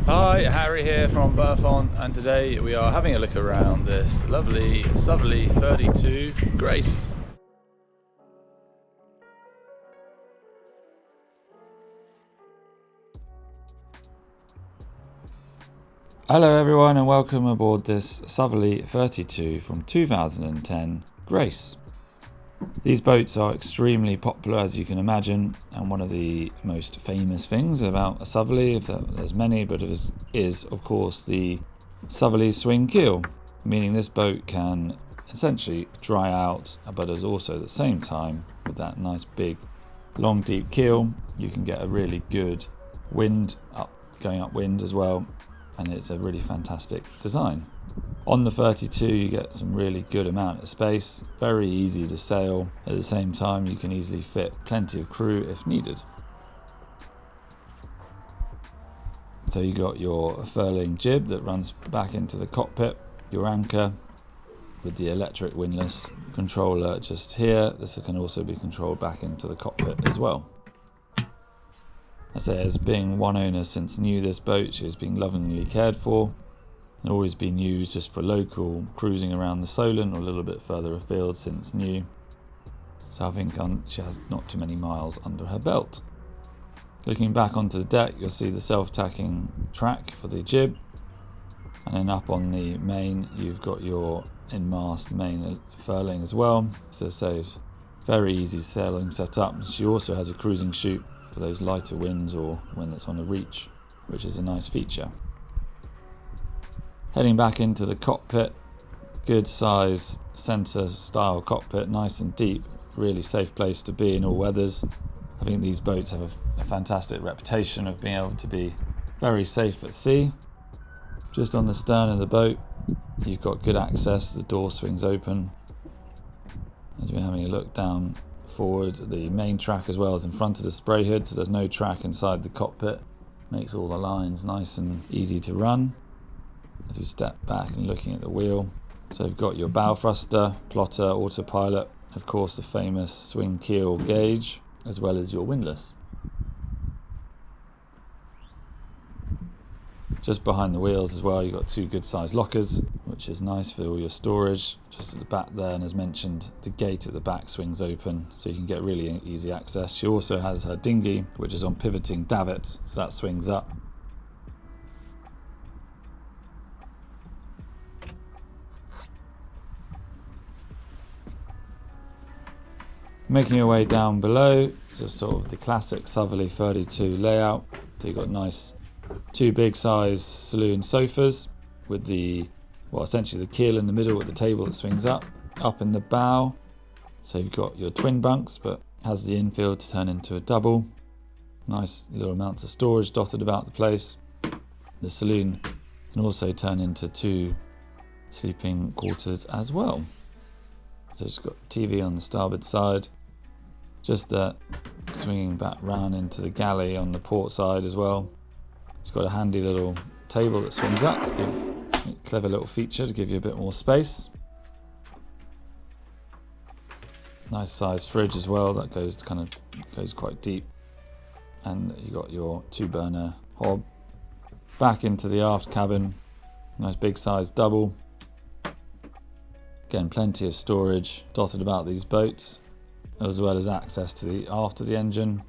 Hi, Harry here from Berthon, and today we are having a look around this lovely Southerly 32 Grace. Hello everyone and welcome aboard this Southerly 32 from 2010 Grace. These boats are extremely popular, as you can imagine, and one of the most famous things about a Southerly, if there's many, but it is of course the Southerly swing keel, meaning this boat can essentially dry out, but is also at the same time, with that nice big long deep keel, you can get a really good wind going upwind as well, and it's a really fantastic design. On the 32 you get some really good amount of space, very easy to sail. At the same time you can easily fit plenty of crew if needed. So you got your furling jib that runs back into the cockpit, your anchor with the electric windlass controller just here. This can also be controlled back into the cockpit as well. I say, as being one owner since new, this boat, she has been lovingly cared for and always been used just for local cruising around the Solent or a little bit further afield since new. So I think she has not too many miles under her belt. Looking back onto the deck, you'll see the self-tacking track for the jib, and then up on the main you've got your in-mast main furling as well. So it's very easy sailing setup. She also has a cruising chute for those lighter winds or when it's on a reach, which is a nice feature. Heading back into the cockpit, good size centre style cockpit, nice and deep, really safe place to be in all weathers. I think these boats have a fantastic reputation of being able to be very safe at sea. Just on the stern of the boat you've got good access, the door swings open. As we're having a look down forward, the main track as well is in front of the spray hood, so there's no track inside the cockpit. Makes all the lines nice and easy to run. As we step back and looking at the wheel, so you've got your bow thruster, plotter, autopilot, of course the famous swing keel gauge, as well as your windlass. Just behind the wheels as well you've got two good sized lockers, which is nice for all your storage. Just at the back there, and as mentioned, the gate at the back swings open so you can get really easy access. She also has her dinghy, which is on pivoting davits, so that swings up. Making your way down below, so sort of the classic Southerly 32 layout. So you've got nice two big size saloon sofas with essentially the keel in the middle with the table that swings up in the bow. So you've got your twin bunks, but has the infield to turn into a double. Nice little amounts of storage dotted about the place. The saloon can also turn into two sleeping quarters as well. So it's got TV on the starboard side. Just swinging back round into the galley on the port side as well. It's got a handy little table that swings up to give a clever little feature to give you a bit more space. Nice sized fridge as well that goes quite deep. And you got your 2-burner hob. Back into the aft cabin. Nice big sized double. Again, plenty of storage dotted about these boats, as well as access to the aft of the engine.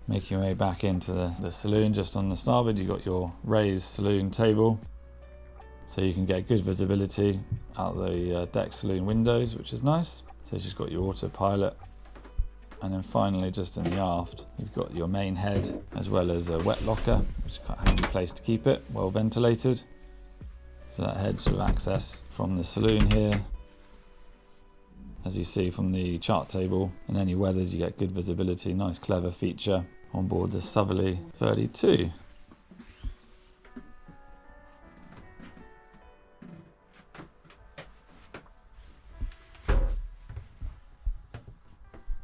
Making your way back into the saloon, just on the starboard you've got your raised saloon table, so you can get good visibility out the deck saloon windows, which is nice. So you've just got your autopilot, and then finally just in the aft you've got your main head as well as a wet locker, which is quite a handy place to keep it, well ventilated. So that head sort of access from the saloon here. As you see from the chart table, in any weathers you get good visibility, nice clever feature on board the Southerly 32.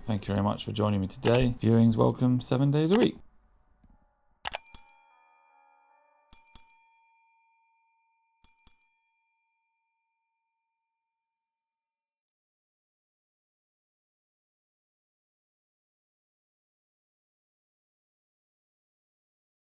Thank you very much for joining me today. Viewings welcome 7 days a week.